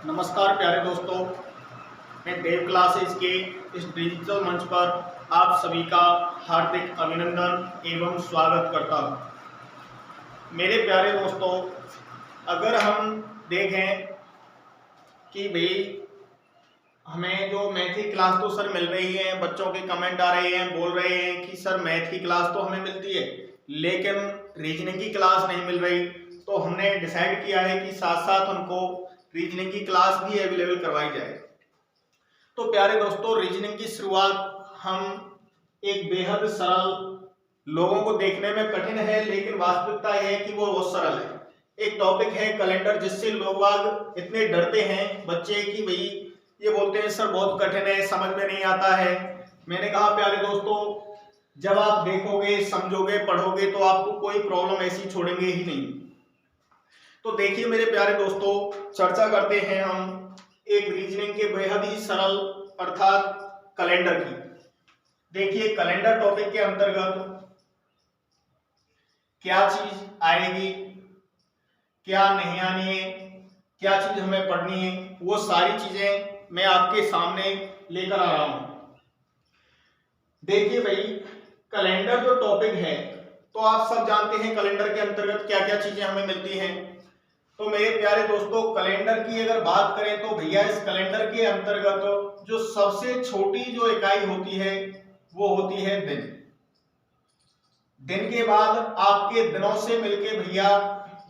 नमस्कार प्यारे दोस्तों, मैं देव क्लासेस के इस डिजिटल मंच पर आप सभी का हार्दिक अभिनंदन एवं स्वागत करता हूं। मेरे प्यारे दोस्तों, अगर हम देखें कि भाई हमें जो मैथ की क्लास तो सर मिल रही है, बच्चों के कमेंट आ रहे हैं, बोल रहे हैं कि सर मैथ की क्लास तो हमें मिलती है लेकिन रीजनिंग की क्लास नहीं मिल रही। तो हमने डिसाइड किया है कि साथ साथ उनको रीजनिंग की क्लास भी अवेलेबल करवाई जाए। तो प्यारे दोस्तों, रीजनिंग की शुरुआत हम एक बेहद सरल, लोगों को देखने में कठिन है लेकिन वास्तविकता यह है कि वो बहुत सरल है। एक टॉपिक है कैलेंडर, जिससे लोग बाग इतने डरते हैं बच्चे कि भाई ये बोलते हैं सर बहुत कठिन है, समझ में नहीं आता है। मैंने कहा प्यारे दोस्तों, जब आप देखोगे, समझोगे, पढ़ोगे तो आपको कोई प्रॉब्लम ऐसी छोड़ेंगे ही नहीं। तो देखिए मेरे प्यारे दोस्तों, चर्चा करते हैं हम एक रीजनिंग के बेहद ही सरल अर्थात कैलेंडर की। देखिए कैलेंडर टॉपिक के अंतर्गत क्या चीज आएगी, क्या नहीं आनी है, क्या चीज हमें पढ़नी है, वो सारी चीजें मैं आपके सामने लेकर आ रहा हूं। देखिए भाई, कैलेंडर जो टॉपिक है तो आप सब जानते हैं कैलेंडर के अंतर्गत क्या क्या चीजें हमें मिलती हैं। तो मेरे प्यारे दोस्तों, कैलेंडर की अगर बात करें तो भैया इस कैलेंडर के अंतर्गत जो सबसे छोटी जो इकाई होती है वो होती है दिन। दिन के बाद आपके दिनों से मिलके भैया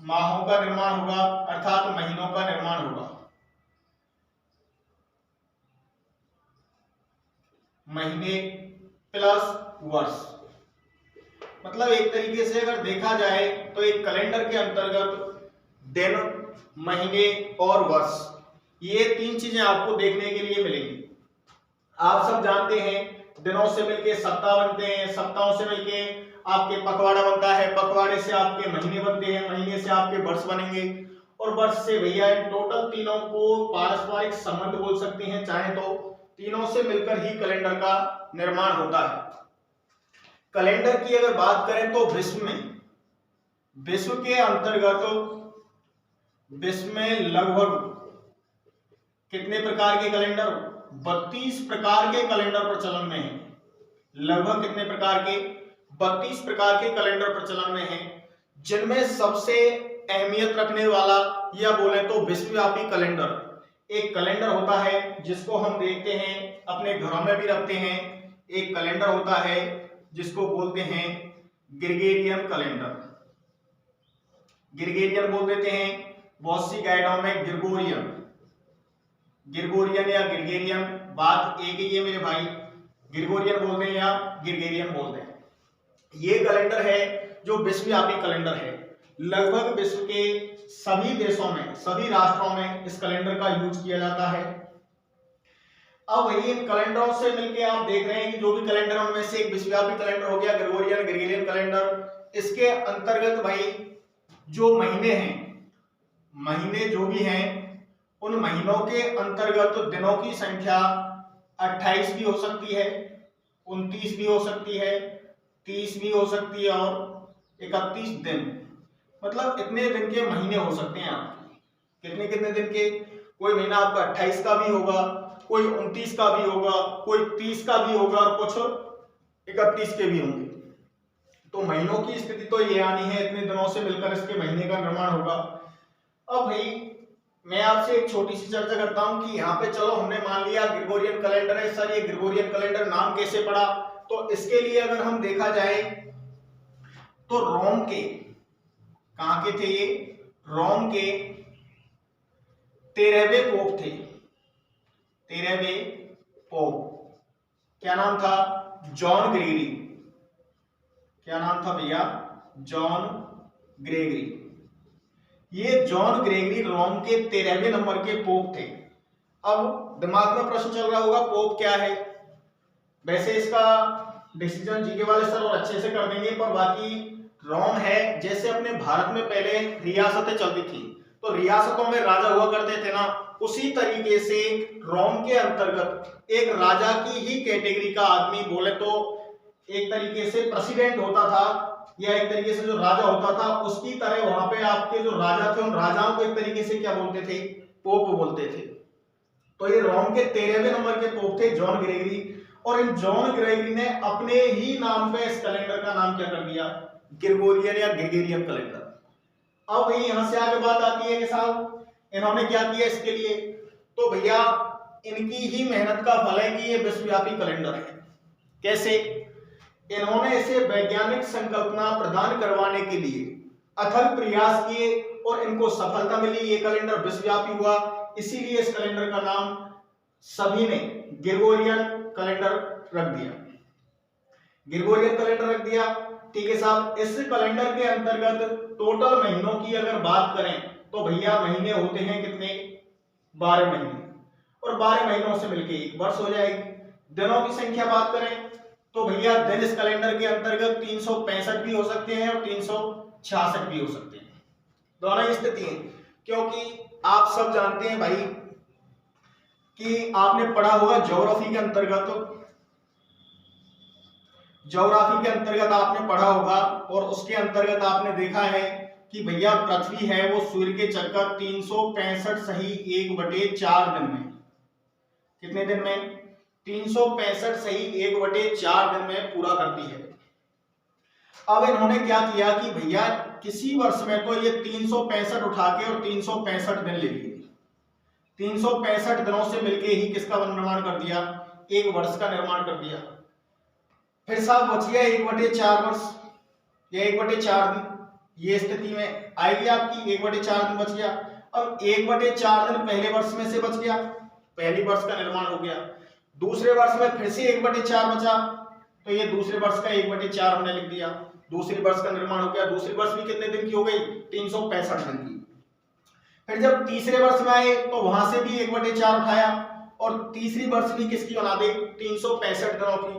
माहों का निर्माण होगा अर्थात महीनों का निर्माण होगा। महीने प्लस वर्ष, मतलब एक तरीके से अगर देखा जाए तो एक कैलेंडर के अंतर्गत दिन, महीने और वर्ष, ये तीन चीजें आपको देखने के लिए मिलेंगी। आप सब जानते हैं दिनों से मिलके सप्ताह बनते हैं, सप्ताहों से मिलके आपके पखवाड़ा बनता है, पखवाड़े से आपके महीने बनते हैं, महीने से आपके वर्ष बनेंगे और वर्ष से भैया इन टोटल तीनों को पारस्परिक संबंध बोल सकते हैं चाहे तो। तीनों से मिलकर ही कैलेंडर का निर्माण होता है। कैलेंडर की अगर बात करें तो विश्व के अंतर्गत विश्व में लगभग कितने प्रकार के कैलेंडर, 32 प्रकार के कैलेंडर प्रचलन में हैं। लगभग कितने प्रकार के, 32 प्रकार के कैलेंडर प्रचलन में हैं, जिनमें सबसे अहमियत रखने वाला या बोले तो विश्वव्यापी कैलेंडर एक कैलेंडर होता है जिसको हम देखते हैं अपने घरों में भी रखते हैं। एक कैलेंडर होता है जिसको बोलते हैं ग्रेगोरियन कैलेंडर, ग्रेगोरियन बोल देते हैं, बहुत सी गाइडों में ग्रेगोरियन या ग्रेगोरियन, बात एक ही है मेरे भाई, ग्रेगोरियन बोल दें या ग्रेगोरियन बोल दें। ये कैलेंडर है जो विश्वव्यापी कैलेंडर है। लगभग विश्व के सभी देशों में, सभी राष्ट्रों में इस कैलेंडर का यूज किया जाता है। अब वही इन कैलेंडरों से मिलके आप देख रहे हैं कि जो भी कैलेंडर उनमें से एक विश्वव्यापी कैलेंडर हो गया ग्रेगोरियन कैलेंडर। इसके अंतर्गत भाई जो महीने हैं, महीने जो भी हैं, उन महीनों के अंतर्गत दिनों की संख्या 28 भी हो सकती है, 29 भी हो सकती है, 30 भी हो सकती है और 31 दिन, मतलब इतने दिन के महीने हो सकते हैं आपके। कितने कितने दिन के, कोई महीना आपका 28 का भी होगा, कोई 29 का भी होगा, कोई 30 का भी होगा और कुछ 31 के भी होंगे। तो महीनों की स्थिति तो ये आनी है, इतने दिनों से मिलकर इसके महीने का निर्माण होगा। अब भाई मैं आपसे एक छोटी सी चर्चा करता हूं कि यहाँ पे चलो हमने मान लिया ग्रेगोरियन कैलेंडर है, सर ये ग्रेगोरियन कैलेंडर नाम कैसे पड़ा। तो इसके लिए अगर हम देखा जाए तो रोम के, कहां के थे ये, रोम के 13वें पोप थे, 13वें पोप, क्या नाम था, जॉन ग्रेगरी। क्या नाम था भैया, जॉन ग्रेगरी। ये जॉन ग्रेगरी रोम के 13वें नंबर के पोप थे। अब दिमाग में प्रश्न चल रहा होगा पोप क्या है। वैसे इसका डिसीजन जीके वाले सर और अच्छे से कर देंगे, पर बाकी रोम है, जैसे अपने भारत में पहले रियासतें चलती थी तो रियासतों में राजा हुआ करते थे ना, उसी तरीके से रोम के अंतर्गत एक राजा की ही कैटेगरी का आदमी, बोले तो एक तरीके से प्रेसिडेंट होता था या एक तरीके से जो राजा होता था, उसकी तरह वहां पे आपके जो राजा थे उन राजाओं को एक तरीके से क्या बोलते थे, पोप बोलते थे। तो ये रोम के 13वें नंबर के पोप थे जॉन ग्रेगरी, और इन जॉन ग्रेगरी ने अपने ही नाम पे इस कैलेंडर का नाम क्या कर दिया, ग्रेगोरियन या ग्रेगोरियन कैलेंडर। अब भाई यहां से आगे बात आती है कि साहब इन्होंने क्या किया इसके लिए, तो भैया इनकी ही मेहनत का फल है कि ये विश्वव्यापी कैलेंडर है। कैसे, इन्होंने इसे वैज्ञानिक संकल्पना प्रदान करवाने के लिए अथक प्रयास किए और इनको सफलता मिली, ये कैलेंडर विश्वव्यापी हुआ। इसीलिए इस कैलेंडर का नाम सभी ने ग्रेगोरियन कैलेंडर रख दिया, ग्रेगोरियन कैलेंडर रख दिया। ठीक है साहब, इस कैलेंडर के अंतर्गत टोटल महीनों की अगर बात करें तो भैया महीने होते हैं कितने, 12 महीने, और 12 महीनों से मिलके एक वर्ष हो जाएगी। दिनों की संख्या बात करें तो भैया दिन इस कैलेंडर के अंतर्गत 365 भी हो सकते हैं और 366 भी हो सकते हैं, दोनों स्थिति है। क्योंकि आप सब जानते हैं भाई कि आपने पढ़ा होगा ज्योग्राफी के अंतर्गत, आपने पढ़ा होगा और उसके अंतर्गत आपने देखा है कि भैया पृथ्वी है वो सूर्य के चक्कर 365 सही 1/4 दिन में, कितने दिन में, 365 सही 1/4 दिन में पूरा करती है। अब इन्होंने क्या किया कि भैया किसी वर्ष में तो ये 365 उठा के और 365 दिन ले लिए, 365 दिनों से मिलके ही किसका निर्माण कर दिया, एक वर्ष का निर्माण कर दिया। फिर साहब बच गया 1/4 वर्ष या 1/4 दिन, ये स्थिति में आएगी आपकी, 1/4 दिन बच गया। अब 1/4 दिन पहले वर्ष में से बच गया, पहली वर्ष का निर्माण हो गया। दूसरे वर्ष में फिर से 1/4 बचा, तो ये दूसरे वर्ष का 1/4 हमने लिख दिया, दूसरे वर्ष का निर्माण हो गया। दूसरी वर्ष भी कितने दिन की हो गई, 365 दिन की। फिर जब तीसरे वर्ष में आए तो वहां से भी 1/4 उठाया और तीसरी वर्ष भी किसकी बना दी, 365 दिनों की।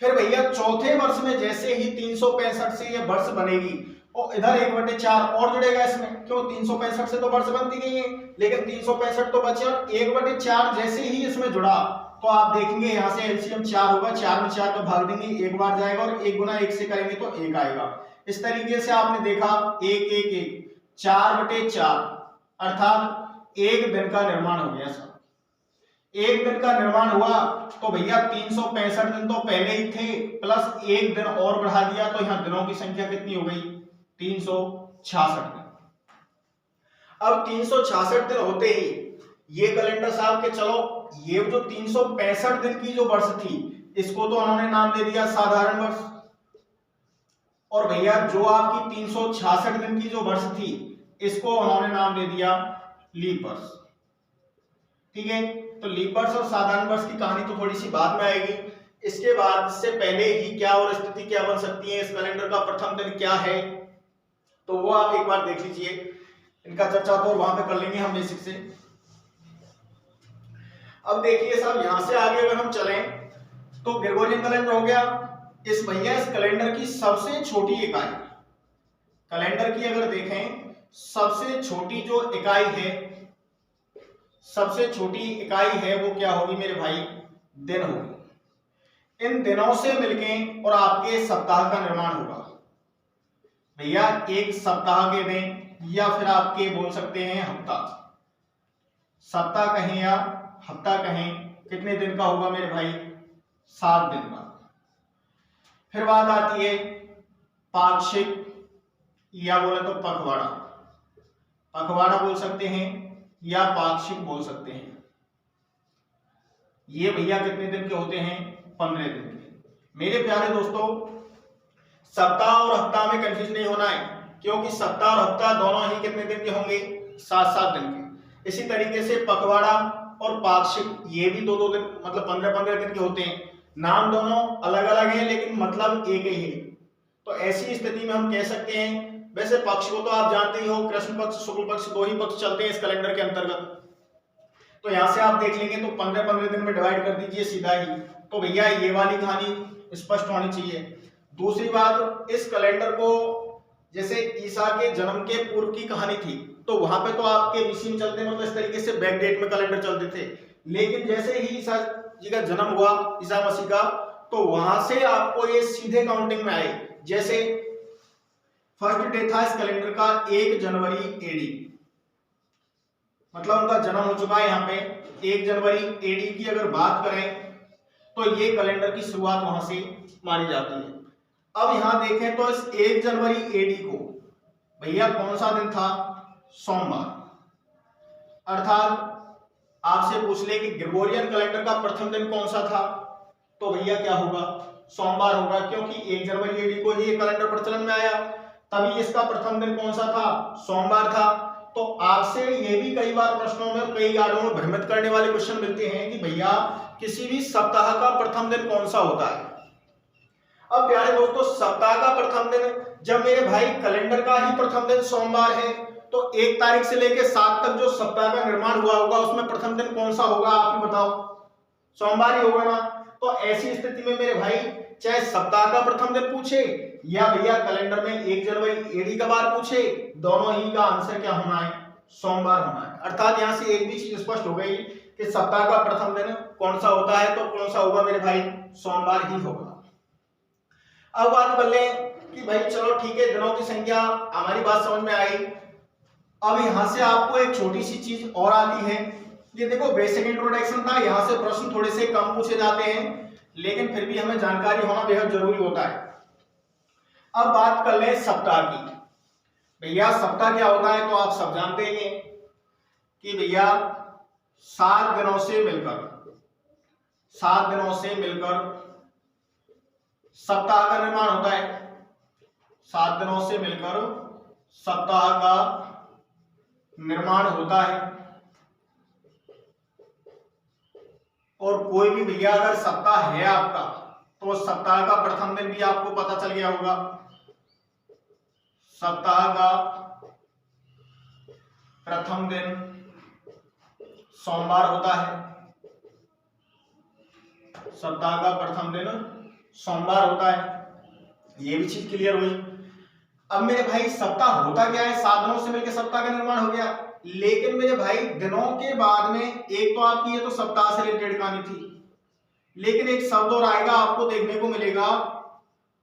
फिर भैया चौथे वर्ष में जैसे ही 365 से ये वर्ष बनेगी और इधर 1/4 और जुड़ेगा इसमें, क्यों 365 से तो वर्ष बनती गई है, लेकिन 365 तो बचे और 1/4 जैसे ही इसमें जुड़ा तो आप देखेंगे यहाँ से एलसीएम 4 होगा, 4 में 4 को भाग देंगे, एक बार जाएगा और 1 गुना 1 से करेंगे तो 1 आएगा। इस तरीके से आपने देखा 1 1 1 4/4 अर्थात एक दिन का निर्माण हो गया सर। एक दिन का निर्माण हुआ तो भैया 365 दिन तो पहले ही थे, प्लस एक दिन और बढ़ा दिया तो यहाँ दिनों की संख्या कितनी हो गई, 366 दिन। अब 366 दिन होते ही ये कैलेंडर साहब के चलो ये जो 365 दिन की जो वर्ष थी इसको तो उन्होंने नाम दे दिया साधारण वर्ष, और भैया जो आपकी 366 दिन की जो वर्ष थी इसको उन्होंने नाम दे दिया लीप वर्ष। ठीक है, तो लीप वर्ष और साधारण वर्ष की कहानी तो थोड़ी सी बाद में आएगी। इसके बाद से पहले ही क्या और स्थिति क्या बन सकती है, इस कैलेंडर का प्रथम दिन क्या है, तो वो आप एक बार देख लीजिए। इनका चर्चा तो वहां पे कर लेंगे हम बेसिक से। अब देखिए साहब यहां से आगे अगर हम चलें तो ग्रेगोरियन कैलेंडर हो गया। इस भैया इस कैलेंडर की सबसे छोटी इकाई, कैलेंडर की अगर देखें सबसे छोटी जो इकाई है, सबसे छोटी इकाई है वो क्या होगी मेरे भाई, दिन होगी। इन दिनों से मिलके और आपके सप्ताह का निर्माण होगा। भैया एक सप्ताह के दिन या फिर आपके बोल सकते हैं हफ्ता, सप्ताह कहें या हफ्ता कहें, कितने दिन का होगा मेरे भाई, 7 दिन का। फिर बात आती है पाक्षिक या बोले तो पखवाड़ा, पखवाड़ा बोल सकते हैं या पाक्षिक बोल सकते हैं। ये भैया कितने दिन के होते हैं, 15 दिन के। मेरे प्यारे दोस्तों सप्ताह और हफ्ता में कंफ्यूज नहीं होना है, क्योंकि सप्ताह और हफ्ता दोनों ही कितने दिन के होंगे, 7-7 दिन के। इसी तरीके से पखवाड़ा और पाक्षिक ये भी 2-2 दिन मतलब 15-15 दिन के होते हैं। नाम दोनों अलग अलग हैं लेकिन मतलब एक ही है। तो ऐसी स्थिति में हम कह सकते हैं, वैसे पक्ष को तो आप जानते ही हो, कृष्ण पक्ष शुक्ल पक्ष 2 ही पक्ष चलते हैं इस कैलेंडर के अंतर्गत। तो यहां से आप देख लेंगे तो 15-15 दिन में डिवाइड कर दीजिए सीधा ही, तो भैया ये वाली कहानी स्पष्ट होनी चाहिए। दूसरी बात, इस कैलेंडर को जैसे ईसा के जन्म के पूर्व की कहानी थी तो वहां पे तो आपके बीसी में चलते मतलब इस तरीके से बैक डेट में कैलेंडर चलते थे, लेकिन जैसे ही ईसा जी का जन्म हुआ, ईसा मसीह का, तो वहां से आपको ये सीधे काउंटिंग में आए। जैसे फर्स्ट डे था इस कैलेंडर का 1 जनवरी एडी, मतलब उनका जन्म हो चुका है यहाँ पे 1 जनवरी एडी की अगर बात करें तो ये कैलेंडर की शुरुआत वहां से मानी जाती है। अब यहां देखें तो इस 1 जनवरी एडी को भैया कौन सा दिन था? सोमवार। अर्थात आपसे पूछ ले कि ग्रेगोरियन कैलेंडर का प्रथम दिन कौन सा था, तो भैया क्या होगा? सोमवार होगा, क्योंकि 1 जनवरी एडी को ये कैलेंडर प्रचलन में आया, तभी इसका प्रथम दिन कौन सा था? सोमवार था। तो आपसे ये भी कई बार प्रश्नों में, कई गाड़ों में भ्रमित करने वाले क्वेश्चन मिलते हैं कि भैया किसी भी सप्ताह का प्रथम दिन कौन सा होता है। अब प्यारे दोस्तों, सप्ताह का प्रथम दिन जब मेरे भाई कैलेंडर का ही प्रथम दिन सोमवार है, तो 1 तारीख से लेकर 7 तक जो सप्ताह का निर्माण हुआ होगा उसमें प्रथम दिन कौन सा होगा? आप ही बताओ। सोमवार ही होगा ना। तो ऐसी स्थिति में मेरे भाई चाहे सप्ताह का प्रथम दिन पूछे या भैया कैलेंडर में 1 जनवरी एडी का बार पूछे, दोनों ही का आंसर क्या होना है? सोमवार होना है। अर्थात यहां से एक भी चीज स्पष्ट हो गई कि सप्ताह का प्रथम दिन कौन सा होता है, तो कौन सा होगा मेरे भाई? सोमवार ही होगा। अब बात कर लें कि भाई चलो ठीक है, दिनों की संख्या हमारी बात समझ में आई। अब यहां से आपको एक छोटी सी चीज और आती है, ये देखो बेसिक इंट्रोडक्शन था, यहां से प्रश्न थोड़े से कम पूछे जाते हैं, लेकिन फिर भी हमें जानकारी होना बेहद जरूरी होता है। अब बात कर लें सप्ताह की। भैया सप्ताह क्या होता है, तो आप सब जानते हैं कि भैया 7 दिनों से मिलकर सप्ताह का निर्माण होता है। 7 दिनों से मिलकर सप्ताह का निर्माण होता है। और कोई भी भैया अगर सप्ताह है आपका, तो सप्ताह का प्रथम दिन भी आपको पता चल गया होगा। सप्ताह का प्रथम दिन सोमवार होता है। सप्ताह का प्रथम दिन सोमवार होता है। ये भी चीज क्लियर हुई। अब मेरे भाई सप्ताह होता क्या है? 7 दिनों से मिलकर सप्ताह का निर्माण हो गया, लेकिन मेरे भाई दिनों के बाद में एक तो आपकी ये तो सप्ताह से रिलेटेड कहानी थी, लेकिन एक शब्द और आएगा आपको देखने को मिलेगा,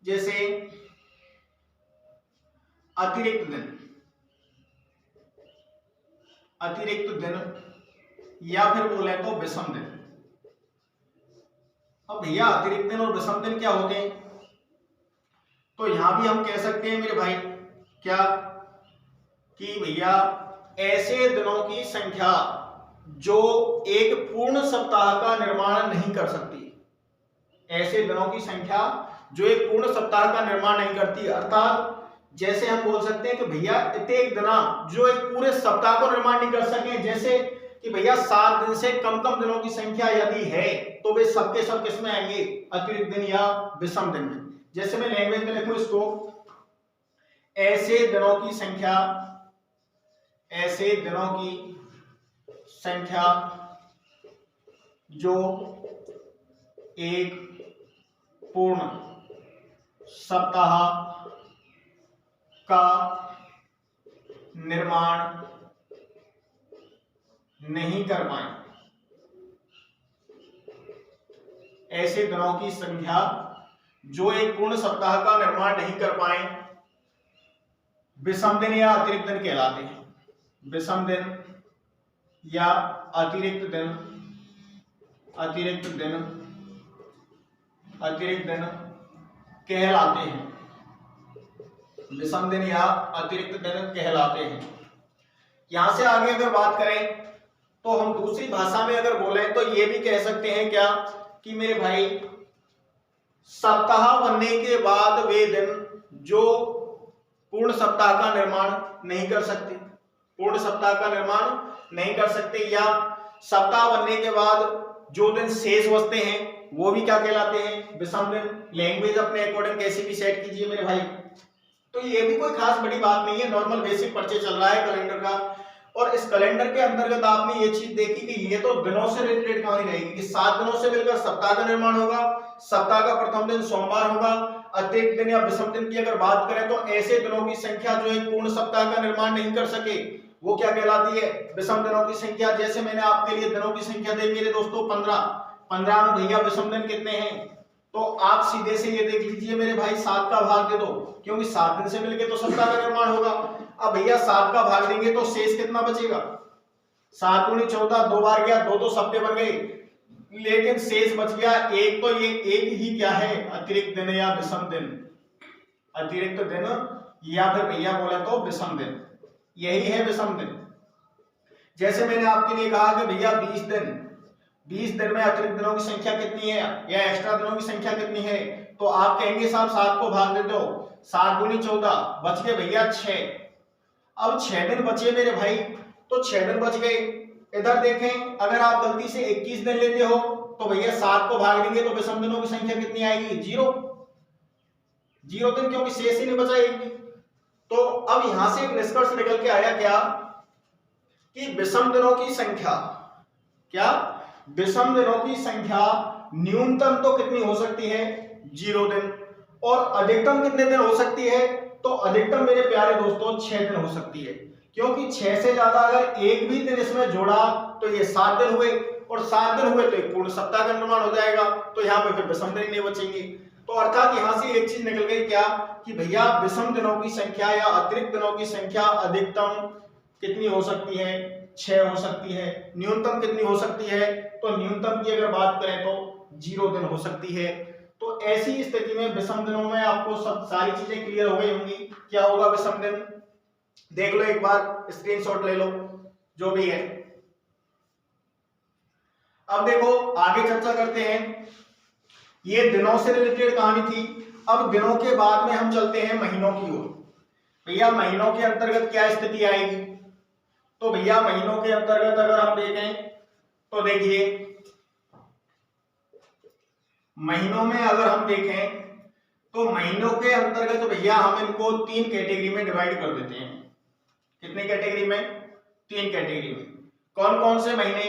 जैसे अतिरिक्त दिन या फिर बोले तो विषम दिन। अब भैया अतिरिक्त दिन और विषम दिन क्या होते हैं? तो यहां भी हम कह सकते हैं मेरे भाई क्या कि भैया ऐसे दिनों की संख्या जो एक पूर्ण सप्ताह का निर्माण नहीं कर सकती। ऐसे दिनों की संख्या जो एक पूर्ण सप्ताह का निर्माण नहीं करती, अर्थात जैसे हम बोल सकते हैं कि भैया प्रत्येक दिन जो एक पूरे सप्ताह को निर्माण नहीं कर सके, जैसे कि भैया 7 दिन से कम दिनों की संख्या यदि है तो वे सबके सब किसमें आएंगे? अतिरिक्त दिन या विषम दिन में। जैसे मैं लैंग्वेज में लिखूं इसको, ऐसे दिनों की संख्या जो एक पूर्ण सप्ताह का निर्माण नहीं कर पाए। ऐसे दिनों की संख्या जो एक पूर्ण सप्ताह का निर्माण नहीं कर पाए विषम दिन या अतिरिक्त दिन कहलाते हैं। विषम दिन या अतिरिक्त दिन कहलाते हैं। विषम दिन या अतिरिक्त दिन कहलाते हैं। यहां से आगे अगर बात करें तो हम दूसरी भाषा में अगर बोले तो ये भी कह सकते हैं क्या कि मेरे भाई सप्ताह बनने के बाद वे दिन जो पूर्ण सप्ताह का निर्माण नहीं कर सकते, या सप्ताह बनने के बाद जो दिन शेष बचते हैं वो भी क्या कहलाते हैं? विषम दिन। लैंग्वेज अपने अकॉर्डिंग कैसी भी सेट कीजिए मेरे भाई। तो ये भी कोई खास बड़ी बात नहीं है, नॉर्मल बेसिक परिचय चल रहा है कैलेंडर का। और इस कैलेंडर के अंतर्गत आपने ये चीज देखी कि ये तो दिनों से रिलेटेड कहानी रहेगी कि 7 दिनों से मिलकर सप्ताह का निर्माण होगा। सप्ताह का प्रथम दिन सोमवार होगा। अतिरिक्त दिन या विषम दिन की अगर बात करें तो ऐसे दिनों की संख्या जो एक पूर्ण सप्ताह का निर्माण नहीं कर सके वो क्या कहलाती है? विषम दिनों की संख्या। जैसे मैंने आपके लिए दिनों की संख्या दी मेरे दोस्तों 15 में भैया विषम दिन कितने हैं? तो आप सीधे से ये देख लीजिए मेरे भाई 7 का भाग दे दो, क्योंकि 7 दिन से मिलके तो सप्ताह का निर्माण होगा। अब भैया 7 का भाग देंगे तो शेष कितना बचेगा? 7 दूनी 14, 2 बार गया, 2 सप्ते बन गए, लेकिन शेष बच गया एक। तो ये एक ही क्या है, अतिरिक्त दिन या विषम दिन, अतिरिक्त दिन या फिर भैया बोले तो विषम दिन, यही है विषम दिन। जैसे मैंने आपके लिए कहा कि भैया 20 दिन में अतिरिक्त दिनों की संख्या कितनी है या एक्स्ट्रा दिनों की संख्या कितनी है, तो आप कहेंगे साहब 7 को भाग दे दो, 7 दूनी 14, बच गए भैया 6। अब 6 दिन बचे मेरे भाई, तो 6 दिन बच गए। इधर देखें, अगर आप गलती से 21 दिन लेते हो तो भैया 7 को भाग देंगे तो विषम दिनों की संख्या कितनी आएगी, 0 दिन, क्योंकि शेष ही नहीं बचाएगी। तो अब यहां से एक निष्कर्ष निकल के आया क्या कि विषम दिनों की संख्या, क्या विषम दिनों की संख्या न्यूनतम तो कितनी हो सकती है, 0 दिन, और अधिकतम कितने दिन हो सकती है, तो अधिकतम मेरे प्यारे दोस्तों 6 दिन हो सकती है। क्योंकि 6 से ज्यादा अगर एक भी दिन इसमें जोड़ा तो ये 7 दिन हुए, और 7 दिन हुए तो एक पूर्ण सप्ताह का निर्माण हो जाएगा, तो यहाँ पे फिर विषम दिन नहीं बचेंगे। तो अर्थात यहां से एक चीज निकल गई क्या कि भैया विषम दिनों की संख्या या अतिरिक्त दिनों की संख्या अधिकतम कितनी हो सकती है, 6 हो सकती है। न्यूनतम कितनी हो सकती है, तो न्यूनतम की अगर बात करें तो 0 दिन हो सकती है। तो ऐसी स्थिति में विषम दिनों में आपको सब सारी चीजें क्लियर हो गई होंगी, क्या होगा विषम दिन, देख लो एक बार, स्क्रीनशॉट ले लो जो भी है। अब देखो आगे चर्चा करते हैं, ये दिनों से रिलेटेड कहानी थी। अब दिनों के बाद में हम चलते हैं महीनों की ओर। भैया महीनों के अंतर्गत क्या स्थिति आएगी, तो भैया महीनों के अंतर्गत अगर हम देखें तो देखिए, महीनों में अगर हम देखें तो महीनों के अंतर्गत भैया हम इनको 3 कैटेगरी में डिवाइड कर देते हैं। कितनी कैटेगरी में, 3 कैटेगरी में। कौन कौन से महीने,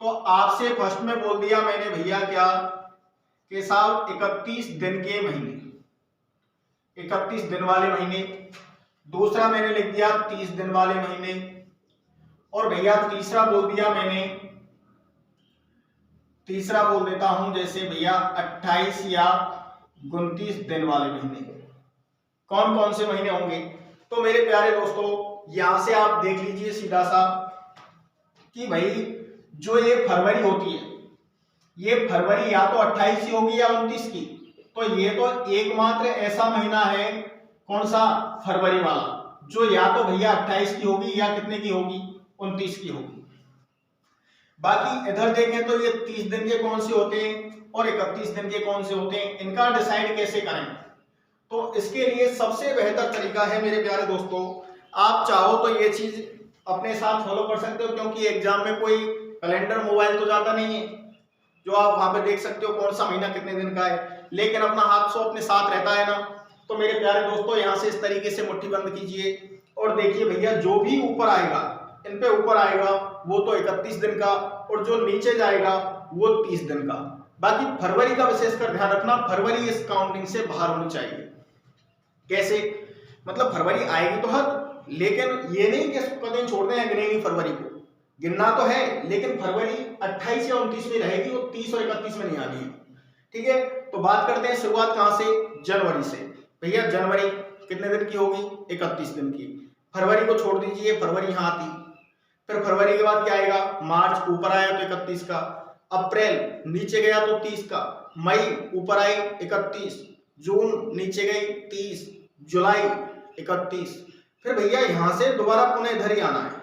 तो आपसे फर्स्ट में बोल दिया मैंने भैया क्या कि साहब 31 दिन के महीने, 31 दिन वाले महीने। दूसरा मैंने लिख दिया 30 दिन वाले महीने, और भैया तीसरा बोल दिया मैंने, तीसरा बोल देता हूं जैसे भैया 28 या 29 दिन वाले महीने। कौन कौन से महीने होंगे, तो मेरे प्यारे दोस्तों यहां से आप देख लीजिए सीधा सा कि भाई जो ये फरवरी होती है, ये फरवरी या तो 28 की होगी या 29 की, तो ये तो एकमात्र ऐसा महीना है कौन सा, फरवरी वाला, जो या तो भैया 28 की होगी या कितने की होगी, 29 की होगी। बाकी इधर देखें तो ये 30 दिन के कौन से होते हैं और 31 दिन के कौन से होते हैं, इनका डिसाइड कैसे करें, तो इसके लिए सबसे बेहतर तरीका है मेरे प्यारे दोस्तों, आप चाहो तो ये चीज अपने साथ फॉलो कर सकते हो, क्योंकि एग्जाम में कोई कैलेंडर मोबाइल तो जाता नहीं है जो आप वहां पे देख सकते हो कौन सा महीना कितने दिन का है, लेकिन अपना हाथ सो अपने साथ रहता है ना। तो मेरे प्यारे दोस्तों यहाँ से इस तरीके से मुट्ठी बंद कीजिए और देखिए भैया जो भी ऊपर आएगा, इन पे ऊपर आएगा वो तो 31 दिन का, और जो नीचे जाएगा वो 30 दिन का। बाकी फरवरी का विशेषकर ध्यान रखना, फरवरी इस काउंटिंग से बाहर होनी चाहिए। कैसे, मतलब फरवरी आएगी तो हद, लेकिन ये नहीं कि इसको कहीं छोड़ दें या गिनेंगे फरवरी को, गिनना तो है, लेकिन फरवरी 28 या 29 में रहेगी, वो 30 और 31 में नहीं आनी है। ठीक है, तो बात करते हैं शुरुआत कहां से, जनवरी से। भैया जनवरी कितने दिन की होगी, 31 दिन की। फरवरी को छोड़ दीजिए, फरवरी यहाँ आती, फिर फरवरी के बाद क्या आएगा, मार्च ऊपर आया तो 31 का, अप्रैल नीचे गया तो 30 का, मई ऊपर आई 31, जून नीचे गई 30, जुलाई 31, फिर भैया यहां से दोबारा पुनः इधर ही आना है,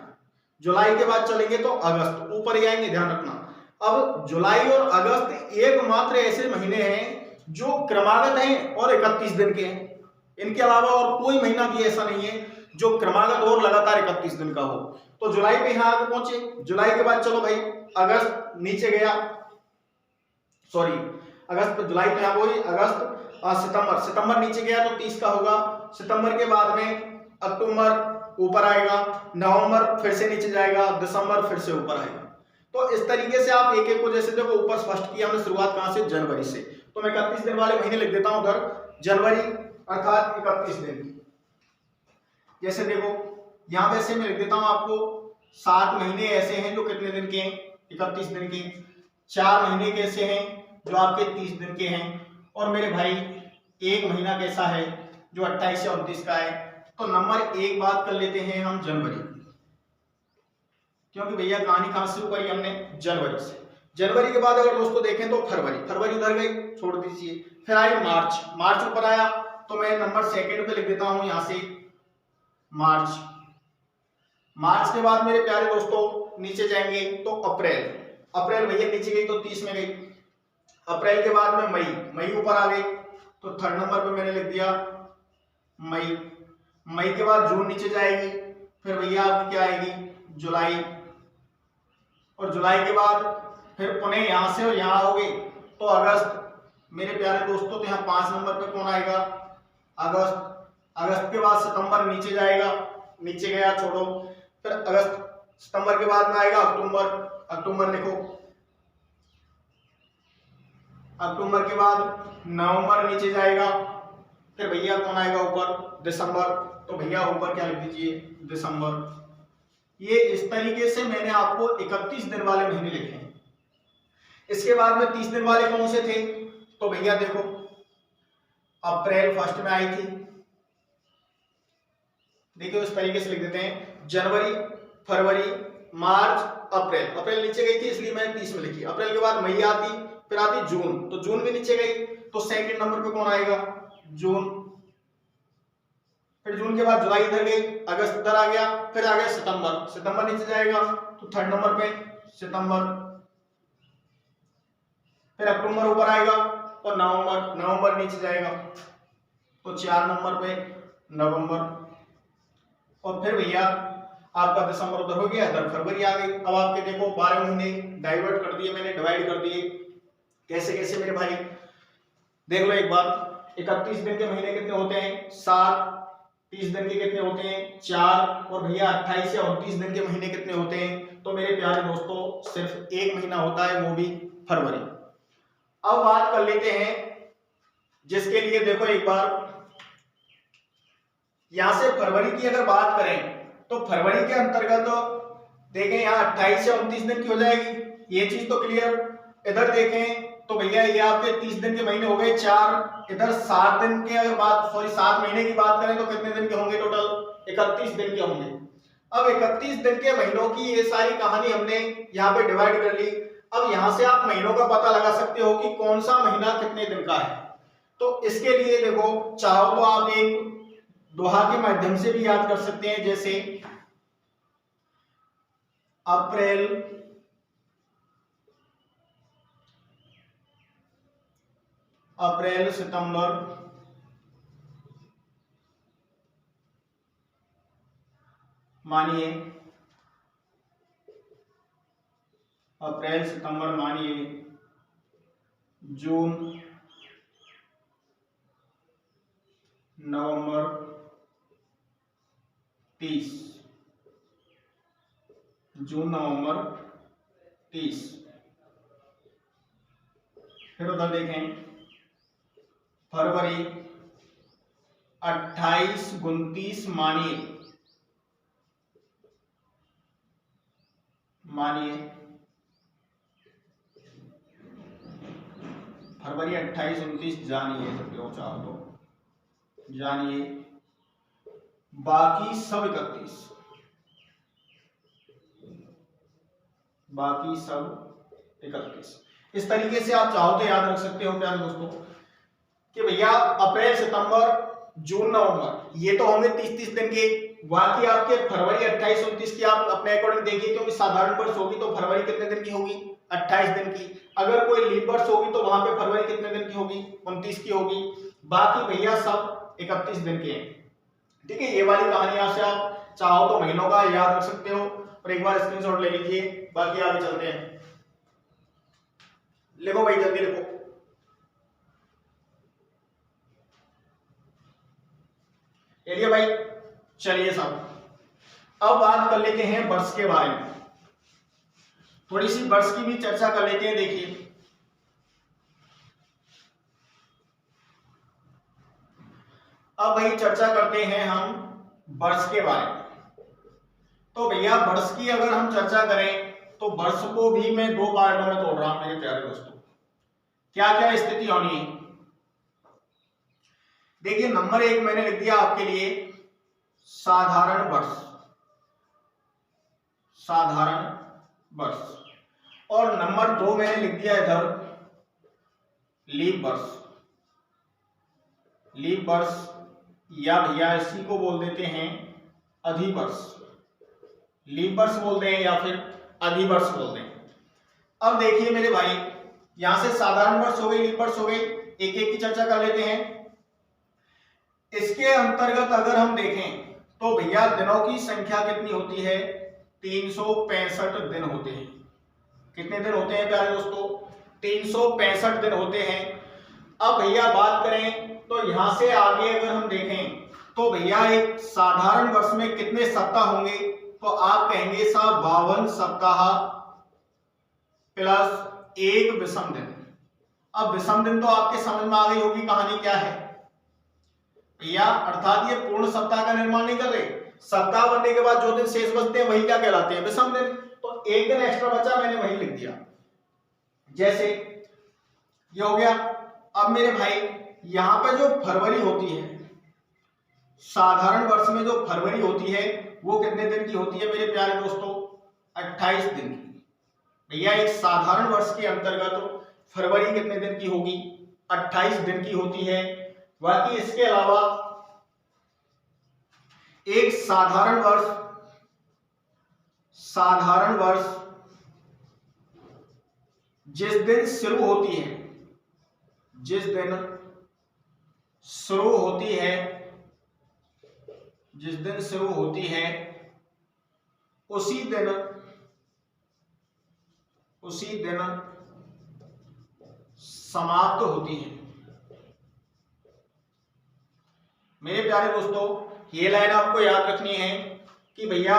जुलाई के बाद चलेंगे तो अगस्त ऊपर ही आएंगे, ध्यान रखना। अब जुलाई और अगस्त एकमात्र ऐसे महीने हैं जो क्रमागत हैं और 31 दिन के हैं, इनके अलावा और कोई महीना भी ऐसा नहीं है जो क्रमागत और लगातार 31 दिन का हो। तो जुलाई पे यहां आगे पहुंचे, जुलाई के बाद चलो भाई अगस्त नीचे गया, सॉरी अगस्त, जुलाई तो यहां वही, अगस्त सितंबर, सितंबर नीचे गया तो 30 का होगा, सितंबर के बाद में अक्टूबर ऊपर आएगा, नवंबर फिर से नीचे जाएगा, दिसंबर फिर से ऊपर आएगा। तो इस तरीके से आप एक एक को, जैसे देखो ऊपर स्पष्ट किया हमने, शुरुआत कहां से, जनवरी से, तो मैं 31 दिन वाले महीने लिख देता हूं उधर, जनवरी अर्थात 31 दिन। जैसे देखो यहां पे से मैं लिख देता हूं आपको 7 महीने ऐसे हैं जो कितने दिन के हैं, 31 दिन के, 4 महीने कैसे हैं जो आपके 30 दिन के हैं, और मेरे भाई एक महीना कैसा है जो 28 या 29 का है। तो नंबर 1 बात कर लेते हैं हम जनवरी। क्योंकि भैया कहानी कहां से शुरू करी हमने, जनवरी से। जनवरी के बाद अगर दोस्तों देखें तो फरवरी उधर गई, छोड़ दीजिए। फिर आई मार्च ऊपर आया, तो मैं नंबर सेकंड पे लिख देता हूं यहां से मार्च के बाद मेरे प्यारे दोस्तों नीचे जाएंगे तो अप्रैल भैया नीचे गई तो 30 में गई। अप्रैल के बाद में मई ऊपर आ गई, तो थर्ड नंबर पे मैंने लिख दिया मई के बाद जून नीचे जाएगी, फिर भैया आपकी क्या आएगी, जुलाई, और जुलाई के बाद फिर पुनः यहां से और यहां आओगे तो अगस्त। मेरे प्यारे दोस्तों तो यहाँ 5 नंबर पे कौन आएगा, अगस्त के बाद सितंबर नीचे जाएगा, नीचे गया छोड़ो। फिर सितंबर के बाद में आएगा अक्टूबर लिखो। अक्टूबर के बाद नवंबर नीचे जाएगा, फिर भैया कौन आएगा ऊपर, दिसंबर। तो भैया ऊपर क्या लिख दीजिए, दिसंबर। ये इस तरीके से मैंने आपको 31 दिन वाले महीने लिखे हैं। इसके बाद में 30 दिन वाले कौन से थे, तो भैया देखो अप्रैल फर्स्ट में आई थी, देखिए इस तरीके से लिख देते हैं, जनवरी, फरवरी, मार्च, अप्रैल नीचे गई थी इसलिए मैंने 30 में लिखी। अप्रैल के बाद मई आती, फिर आती जून, तो जून भी नीचे गई, तो सेकंड नंबर पे कौन आएगा, जून। फिर जून के बाद जुलाई इधर गई, अगस्त इधर आ गया, फिर आ गया सितंबर नीचे जाएगा, तो थर्ड नंबर पे सितंबर। फिर अक्टूबर ऊपर आएगा और नवंबर नीचे जाएगा, तो 4 नंबर पे नवंबर। और फिर भैया आपका दिसंबर उधर हो गया, इधर फरवरी आ गई। अब आपके देखो 12 महीने डाइवर्ट कर दिए मैंने, डिवाइड कर दिए। कैसे कैसे मेरे भाई, देख लो एक बार। 31 दिन के महीने कितने होते हैं, 7। 30 दिन के कितने होते हैं, 4। और भैया 28 या 29 दिन के महीने कितने होते हैं, तो मेरे प्यारे दोस्तों सिर्फ एक महीना होता है, वो भी फरवरी। अब बात कर लेते हैं जिसके लिए देखो एक बार, यहां से फरवरी की अगर बात करें तो फरवरी के अंतर्गत देखें यहाँ 28 या 29 दिन की हो जाएगी, ये चीज तो क्लियर। इधर देखें तो भैया ये आपके 30 दिन के महीने हो गए 4, इधर 7 दिन के अगर बात 7 महीने की बात करें तो कितने दिन के होंगे टोटल, 31 दिन के होंगे। अब 31 दिन के महीनों की ये सारी कहानी हमने यहाँ पे डिवाइड कर ली। अब यहां से आप महीनों का पता लगा सकते हो कि कौन सा महीना कितने दिन का है। तो इसके लिए देखो, चाहो तो आप एक दोहा के माध्यम से भी याद कर सकते हैं, जैसे अप्रैल सितंबर मानिए, जून, नवंबर 30, जून नवंबर 30। फिर उधर देखें फरवरी 28, 29 मानिए फरवरी 28, 29 जानिए, सकते हो चाहो तो जानिए, बाकी सब 31, बाकी सब 31। इस तरीके से आप चाहो तो याद रख सकते हो प्यारे दोस्तों कि भैया अप्रैल सितंबर जून नवंबर ये तो होंगे 30-30 दिन के। बाकी आपके फरवरी 28-29 की आप अपने अकॉर्डिंग देखिए, क्योंकि साधारण वर्ष होगी तो फरवरी कितने दिन की होगी, 28 दिन की। अगर कोई लीप वर्ष होगी तो वहां पे फरवरी कितने दिन की होगी, 29 की होगी। बाकी भैया सब 31 दिन के हैं। ठीक है, ये वाली कहानी यहाँ से आप चाहो तो महीनों का याद रख सकते हो, और एक बार स्क्रीनशॉट ले लीजिए। बाकी आगे चलते हैं, लिखो भाई जल्दी लिखो। चलिए भाई, चलिए साहब अब बात कर लेते हैं वर्ष के बारे में, थोड़ी सी वर्ष की भी चर्चा कर लेते हैं। देखिए अब भाई चर्चा करते हैं हम वर्ष के बारे में। तो भैया वर्ष की अगर हम चर्चा करें तो वर्ष को भी मैं 2 पार्टों में तोड़ रहा हूं मेरे प्यारे दोस्तों। क्या क्या स्थिति होनी है, देखिए नंबर 1 मैंने लिख दिया आपके लिए साधारण वर्ष। साधारण वर्ष, और नंबर 2 मैंने लिख दिया इधर लीप वर्ष। लीप वर्ष या भैया इसी को बोल देते हैं अधिवर्ष। लीप वर्ष बोलते हैं या फिर अधिवर्ष बोलते हैं। अब देखिए मेरे भाई, यहां से साधारण वर्ष हो गई, लीप वर्ष हो गई, एक एक की चर्चा कर लेते हैं। इसके अंतर्गत अगर हम देखें तो भैया दिनों की संख्या कितनी होती है? 365 दिन होते हैं। कितने दिन होते हैं प्यारे दोस्तों? 365 दिन होते हैं। अब भैया बात करें तो यहां से आगे अगर हम देखें तो भैया एक साधारण वर्ष में कितने सप्ताह होंगे? तो आप कहेंगे साहब 52 सप्ताह प्लस 1 विषम दिन। अब विषम दिन तो आपके समझ में आ गई होगी कहानी क्या है भैया, अर्थात ये पूर्ण सप्ताह का निर्माण नहीं कर रहे। सप्ताह बनने के बाद जो दिन शेष बचते हैं वही क्या कहलाते हैं? विषम दिन। तो एक दिन एक्स्ट्रा बचा, मैंने वही लिख दिया। जैसे ये हो गया। अब मेरे भाई यहां पे जो फरवरी होती है, साधारण वर्ष में जो फरवरी होती है वो कितने दिन की होती है मेरे प्यारे दोस्तों? 28 दिन की। भैया एक साधारण वर्ष के अंतर्गत फरवरी कितने दिन की होगी? 28 दिन की होती है। बाकी इसके अलावा एक साधारण वर्ष जिस दिन शुरू होती है, जिस दिन शुरू होती है उसी दिन समाप्त होती है। मेरे प्यारे दोस्तों, ये लाइन आपको याद रखनी है कि भैया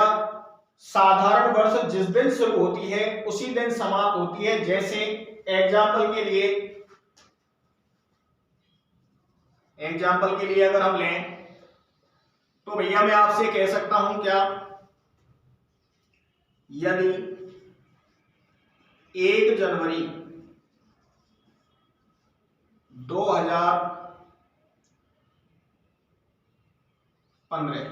साधारण वर्ष जिस दिन शुरू होती है उसी दिन समाप्त होती है। जैसे एग्जाम्पल के लिए अगर हम लें तो भैया मैं आपसे कह सकता हूं क्या, यदि 1 जनवरी 2015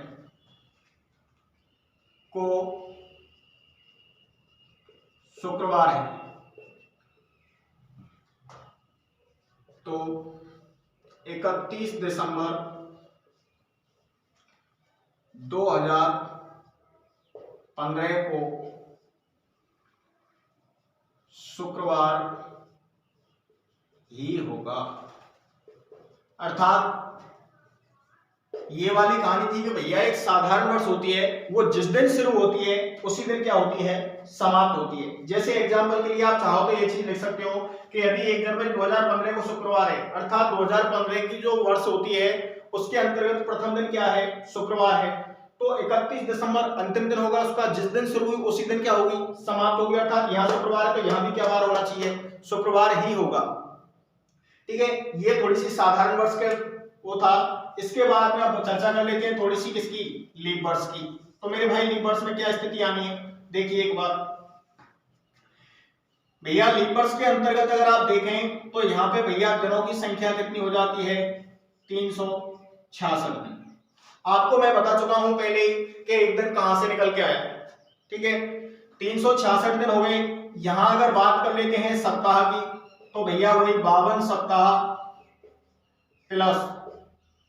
को शुक्रवार है तो 31 दिसंबर 2015 को शुक्रवार ही होगा। अर्थात ये वाली कहानी थी कि भैया एक साधारण वर्ष होती है, वो जिस दिन शुरू होती है उसी दिन क्या होती है? समाप्त होती है। जैसे एग्जांपल के लिए आप चाहो तो ये चीज लिख सकते हो कि यदि 1 जनवरी 2015 को शुक्रवार है, अर्थात 2015 की जो वर्ष होती है उसके अंतर्गत प्रथम दिन क्या है? शुक्रवार है। तो 31 दिसंबर अंतिम दिन होगा उसका, जिस दिन शुरू हुई उसी दिन क्या होगी? समाप्त होगी। अर्थात यहाँ शुक्रवार है तो यहाँ भी क्या वार होना चाहिए? शुक्रवार ही होगा। ठीक है, ये थोड़ी सी साधारण वर्ष के वो था। इसके बाद में अब चर्चा कर लेते हैं थोड़ी सी किसकी? लीप वर्ष की। तो मेरे भाई लीप वर्ष में क्या स्थिति आनी है देखिए एक बार। भैया लीप वर्ष के अंतर्गत अगर आप देखें तो यहाँ पे भैया दिनों की संख्या कितनी हो जाती है? 366 दिन। आपको मैं बता चुका हूं पहले कि एक दिन कहां से निकल के आया। ठीक है, 366 दिन हो गए। यहां अगर बात कर लेते हैं सप्ताह की तो भैया वही 52 सप्ताह प्लस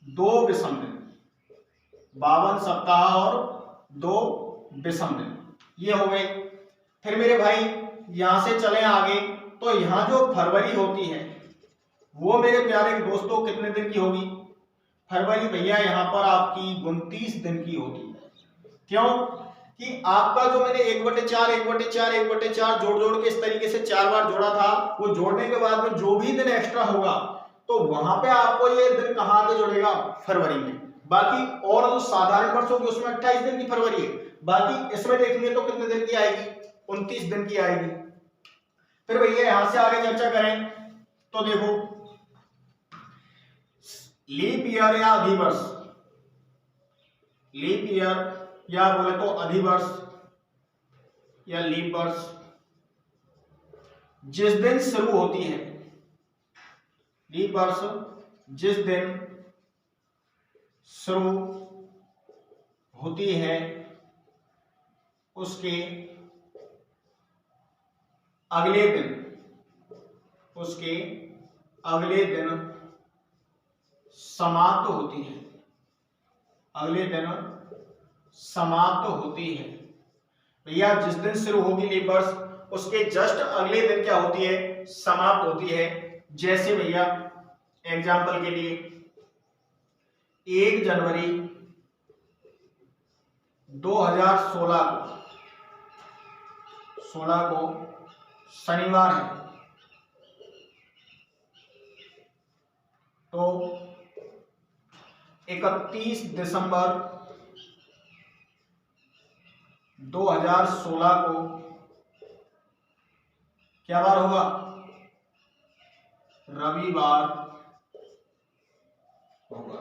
2 विषम दिन। 52 सप्ताह और 2 विषम दिन, ये हो गए। फिर मेरे भाई यहां से चले आगे तो यहां जो फरवरी होती है वो मेरे प्यारे दोस्तों कितने दिन की होगी? फरवरी भैया यहां पर आपकी 29 दिन की होगी। क्यों कि आपका जो मैंने 1/4 1/4 1/4 जोड़ के इस तरीके से 4 बार जोड़ा था, वो जोड़ने के बाद में जो भी दिन एक्स्ट्रा होगा तो वहां पे आपको ये दिन कहां पे जुड़ेगा? फरवरी में। बाकी और जो साधारण वर्ष होगी उसमें 28 दिन की फरवरी है। बाकी इसमें देखेंगे तो कितने दिन की आएगी? 29 दिन की आएगी। फिर भैया यहां से आगे चर्चा करें तो देखो लीप ईयर या अधिवर्ष, लीप ईयर या बोले तो अधिवर्ष या लीप वर्ष जिस दिन शुरू होती है, लीप वर्ष जिस दिन शुरू होती है उसके अगले दिन, उसके अगले दिन समाप्त होती है, अगले दिन समाप्त होती है। भैया जिस दिन शुरू होगी लीप वर्ष उसके जस्ट अगले दिन क्या होती है, समाप्त होती है। जैसे भैया एग्जाम्पल के लिए 1 जनवरी 2016 को शनिवार है, तो 31 दिसंबर 2016 को क्या बार होगा, रविवार होगा।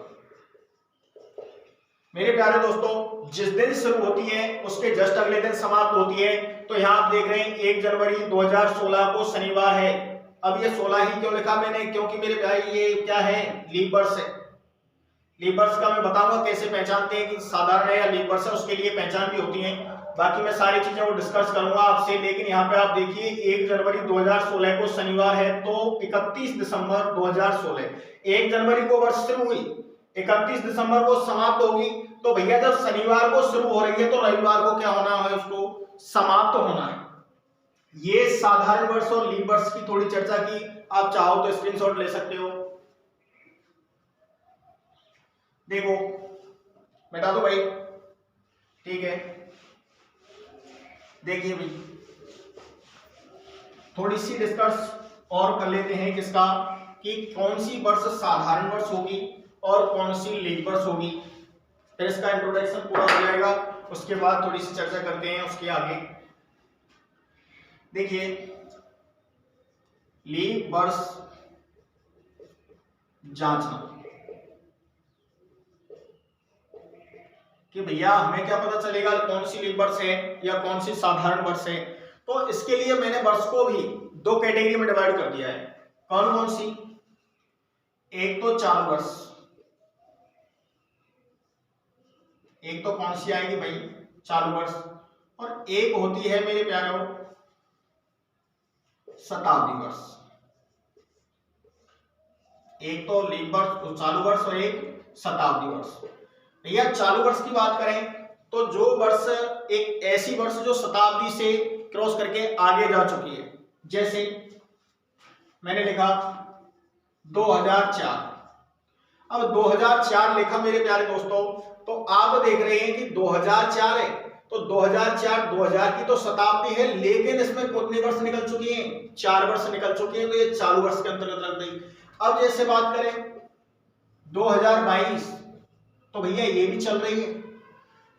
मेरे प्यारे दोस्तों, जिस दिन शुरू होती है उसके जस्ट अगले दिन समाप्त होती है। तो यहां आप देख रहे हैं 1 जनवरी 2016 को शनिवार है। अब ये 16 ही क्यों लिखा मैंने, क्योंकि मेरे भाई ये क्या है, लीप वर्ष है। लीप वर्ष का मैं बताऊंगा कैसे पहचानते हैं कि साधारण है या लीप वर्ष है, उसके लिए पहचान भी होती है। बाकी मैं सारी चीजें वो डिस्कस करूंगा आपसे, लेकिन यहाँ पे आप देखिए 1 जनवरी 2016 को शनिवार है, तो 31 दिसंबर 2016, 1 जनवरी को वर्ष शुरू हुई, 31 दिसंबर को समाप्त होगी। तो भैया जब शनिवार को शुरू हो रही है तो रविवार को क्या होना है, उसको समाप्त होना है। ये साधारण वर्ष और लीप वर्ष की थोड़ी चर्चा की, आप चाहो तो स्क्रीनशॉट ले सकते हो। देखो बेटा दो भाई, ठीक है। देखिए भाई थोड़ी सी डिस्कस और कर लेते हैं किसका, कि कौन सी वर्ष साधारण वर्ष होगी और कौन सी लीप वर्ष होगी। फिर इसका इंट्रोडक्शन पूरा हो जाएगा, उसके बाद थोड़ी सी चर्चा करते हैं उसके आगे। देखिए लीप वर्ष जांचना कि भैया हमें क्या पता चलेगा कौन सी लीप वर्ष है या कौन सी साधारण वर्ष है। तो इसके लिए मैंने वर्ष को भी 2 कैटेगरी में डिवाइड कर दिया है। कौन कौन सी, एक तो चालू वर्ष, एक तो कौन सी आएगी भाई, चालू वर्ष, और एक होती है मेरे प्यारों शताब्दी वर्ष। एक तो लीप वर्ष चालू वर्ष और एक शताब्दी वर्ष। भैया चालू वर्ष की बात करें तो जो वर्ष एक ऐसी वर्ष जो शताब्दी से क्रॉस करके आगे जा चुकी है, जैसे मैंने लिखा 2004। अब 2004 लिखा मेरे प्यारे दोस्तों, तो आप देख रहे हैं कि 2004 है, तो 2004 की तो शताब्दी है, लेकिन इसमें कितने वर्ष निकल चुकी हैं, 4 वर्ष निकल चुके हैं, तो ये चालू वर्ष के अंतर्गत रख गई। अब जैसे बात करें 2022, तो भैया ये भी चल रही है,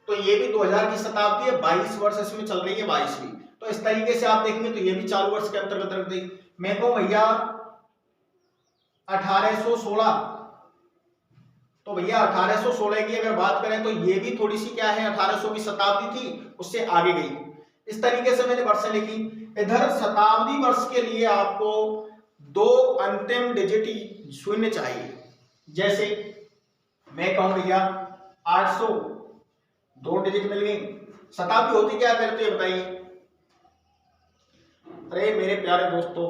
तो ये भी 2000 की शताब्दी है, 22 वर्ष इसमें चल रही है, 22वीं। तो इस तरीके से आप देखेंगे तो ये भी चालू वर्ष के अंतर्गत रख दी। मैं कहूं भैया 1816, तो भैया 1816 की अगर बात करें तो ये भी थोड़ी सी क्या है, 1800 की शताब्दी थी, उससे आगे गई। इस तरीके से मैंने वर्ष लिखी। इधर शताब्दी वर्ष के लिए आपको 2 अंतिम डिजिट शून्य चाहिए। जैसे मैं कहूं भैया 800, 2 डिजिट मिल गई। शताब्दी होती क्या है पहले तो ये बताइए। अरे मेरे प्यारे दोस्तों,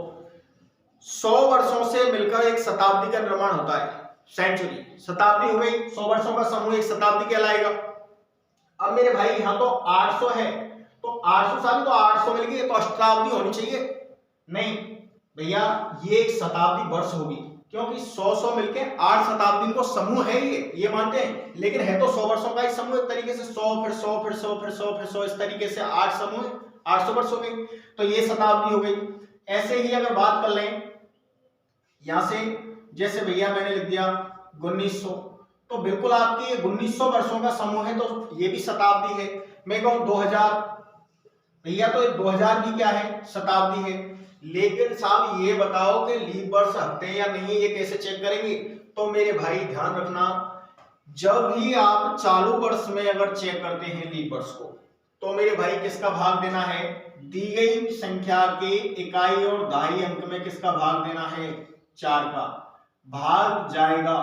100 वर्षों से मिलकर एक शताब्दी का निर्माण होता है, सेंचुरी। शताब्दी हो गई, 100 वर्षों का समूह एक शताब्दी कहलाएगा। अब मेरे भाई यहाँ तो 800 है, तो 800 साल तो 800 मिल गई, तो अष्टाब्दी होनी चाहिए। नहीं भैया, ये एक शताब्दी वर्ष होगी, क्योंकि 100 मिलके 8 शताब्दी को समूह है ये मानते हैं, लेकिन है तो 100 वर्षों का ही समूह। एक तरीके से 100 फिर 100 फिर 100 फिर 100 फिर 100, इस तरीके से 8 समूह, 800 वर्ष हो गई, तो ये शताब्दी हो गई। ऐसे ही अगर बात कर लें यहां से, जैसे भैया मैंने लिख दिया 1900, तो बिल्कुल आपकी 1900 वर्षों का समूह है, तो ये भी शताब्दी है। मैं कहूं 2000, भैया तो 2000 की क्या है, शताब्दी है। लेकिन साहब ये बताओ कि लीप वर्ष हटते हैं या नहीं, ये कैसे चेक करेंगे। तो मेरे भाई ध्यान रखना, जब भी आप चालू वर्ष में अगर चेक करते हैं लीप वर्ष को, तो मेरे भाई किसका भाग देना है, दी गई संख्या के इकाई और दहाई अंक में किसका भाग देना है, 4 का भाग जाएगा।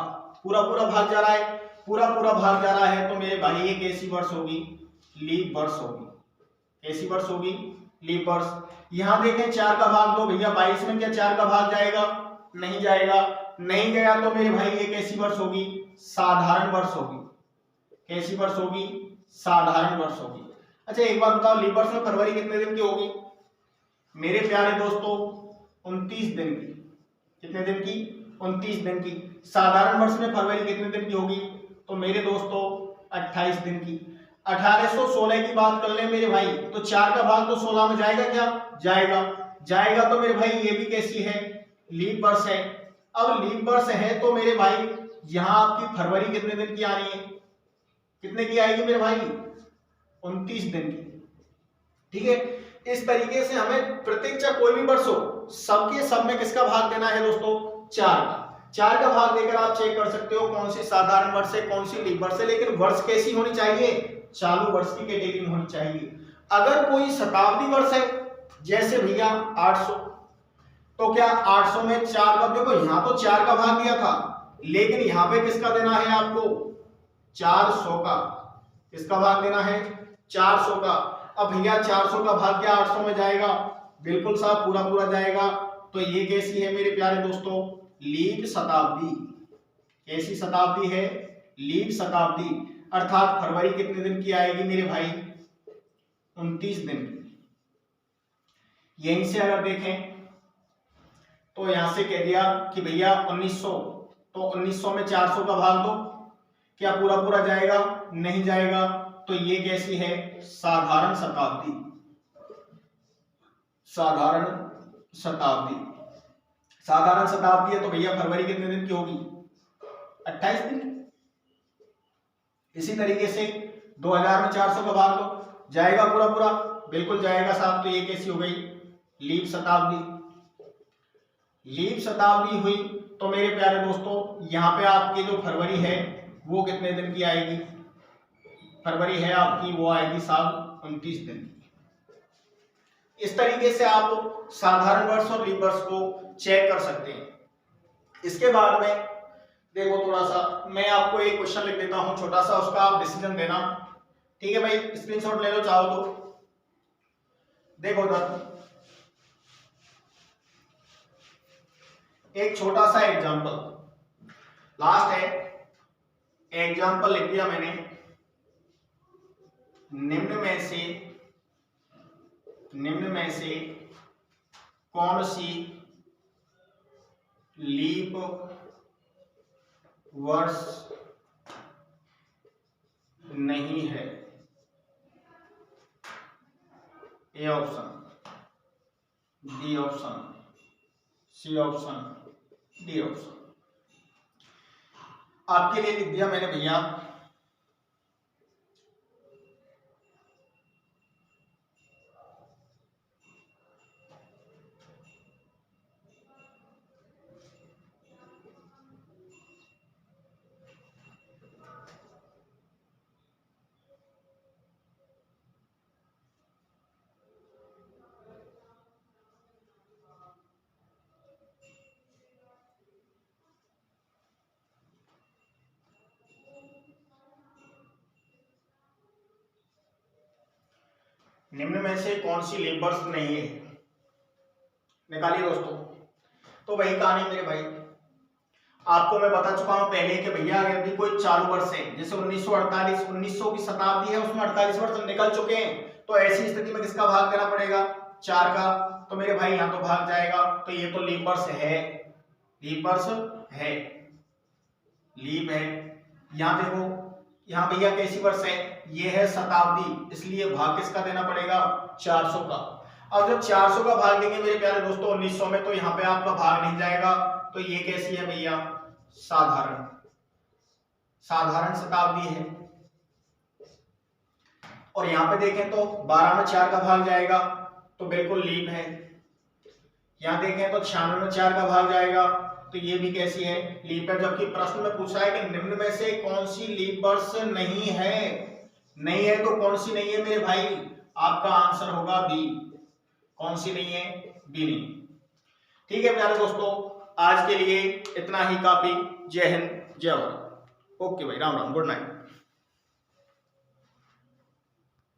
पूरा भाग जा रहा है, पूरा भाग जा रहा है, तो मेरे भाई ये कैसी वर्ष होगी, लीप वर्ष होगी। कैसी वर्ष होगी, लीप वर्ष। यहाँ देखें 4 का भाग 2, भैया 22 में क्या 4 का भाग जाएगा? नहीं जाएगा। नहीं गया तो मेरे भाई ये कैसी वर्ष होगी? साधारण वर्ष होगी। कैसी वर्ष होगी? साधारण वर्ष होगी। अच्छा एक बात बताओ, लीप वर्ष में फरवरी कितने दिन की होगी? मेरे प्यारे दोस्तों 29 दिन की। कितने दिन की? 29 दिन की। साधारण वर्ष में फरवरी कितने दिन की होगी? तो मेरे दोस्तों 28 दिन की। 1816 की बात कर ले मेरे भाई, तो 4 का भाग तो 16 में जाएगा क्या? जाएगा। जाएगा तो मेरे भाई ये भी कैसी है? लीप वर्ष है। अब लीप वर्ष है तो मेरे भाई यहाँ आपकी फरवरी कितने दिन की आ रही है? कितने की आएगी मेरे भाई? 29 दिन की। ठीक है, इस तरीके से हमें प्रत्येक चाहे कोई भी वर्ष हो, सबके सब में किसका भाग देना है दोस्तों? 4 का। 4 का भाग देकर आप चेक कर सकते हो कौन सी साधारण वर्ष है, कौन सी लीप वर्ष है। लेकिन वर्ष कैसी होनी चाहिए? चालू वर्ष की कैटेगरी में होनी चाहिए। अगर कोई शताब्दी वर्ष है, जैसे भैया 800, तो क्या 800 में 4 का, देखो यहाँ तो 4 का भाग दिया था, लेकिन यहाँ पे किसका देना है आपको? 400 का। किसका भाग देना है? 400 का। अब भैया 400 का भाग क्या 800 में जाएगा? बिल्कुल साहब पूरा पूरा जाएगा। तो ये कैसी है मेरे प्यारे दोस्तों? लीप शताब्दी। कैसी शताब्दी है? लीप शताब्दी। अर्थात फरवरी कितने दिन की आएगी मेरे भाई? 29 दिन की। यहीं से अगर देखें तो यहां से कह दिया कि भैया 1900, तो 1900 में 400 का भाग दो, क्या पूरा पूरा जाएगा? नहीं जाएगा। तो ये कैसी है? साधारण शताब्दी। साधारण शताब्दी। साधारण शताब्दी है तो भैया फरवरी कितने दिन की होगी? 28 दिन की। इसी तरीके से 2000 में 400 का भाग दो, जाएगा पूरा पूरा? बिल्कुल जाएगा साहब। तो ये कैसी हो गई? लीप शताब्दी। लीप शताब्दी हुई तो मेरे प्यारे दोस्तों यहाँ पे आपकी जो फरवरी है वो कितने दिन की आएगी? फरवरी है आपकी, वो आएगी साहब 29 दिन की। इस तरीके से आप साधारण वर्ष और लीप वर्ष को चेक कर सकते हैं। इसके बाद में देखो थोड़ा सा मैं आपको एक क्वेश्चन लिख देता हूं छोटा सा, उसका आप डिसीजन देना। ठीक है भाई, स्क्रीनशॉट ले लो चाहो तो। देखो उधर एक छोटा सा एग्जांपल, लास्ट है, एग्जांपल लिख दिया मैंने। निम्न में से कौन सी लीप वर्ष नहीं है? A option, B option, C option, D option. आपके लिए लिख दिया मैंने भैया निम्न में से कौन सी लीप वर्ष नहीं है? निकालिए दोस्तों। तो वही कहानी मेरे भाई, आपको मैं बता चुका हूं पहले कि भैया यदि कोई चालू वर्ष है, जैसे 1948, 1900 की शताब्दी है, उसमें 48 वर्ष निकल चुके हैं, तो ऐसी स्थिति में किसका भाग देना पड़ेगा? 4 का। तो मेरे भाई यहाँ तो भाग जाएगा, तो ये तो लीप वर्ष है, लीप वर्ष है, लीप है। यहाँ देखो, यहाँ भैया कैसी वर्ष है? ये है शताब्दी, इसलिए भाग किसका देना पड़ेगा? 400 का। अब जब 400 का भाग देंगे मेरे प्यारे दोस्तों 1900 में, तो यहाँ पे आपका भाग नहीं जाएगा। तो ये कैसी है भैया? साधारण, साधारण शताब्दी है। और यहाँ पे देखें तो 12 में 4 का भाग जाएगा, तो बिल्कुल लीप है। यहाँ देखें तो 96 में 4 का भाग जाएगा, तो ये भी कैसी है? लीप है। जबकि प्रश्न में पूछा है कि निम्न में से कौन सी लीप वर्ष नहीं है? नहीं है तो कौन सी नहीं है मेरे भाई? आपका आंसर होगा बी। कौन सी नहीं है? बी नहीं। ठीक है प्यारे दोस्तों, आज के लिए इतना ही काफी। जय हिंद, जय भारत। ओके भाई, राम राम, गुड नाइट।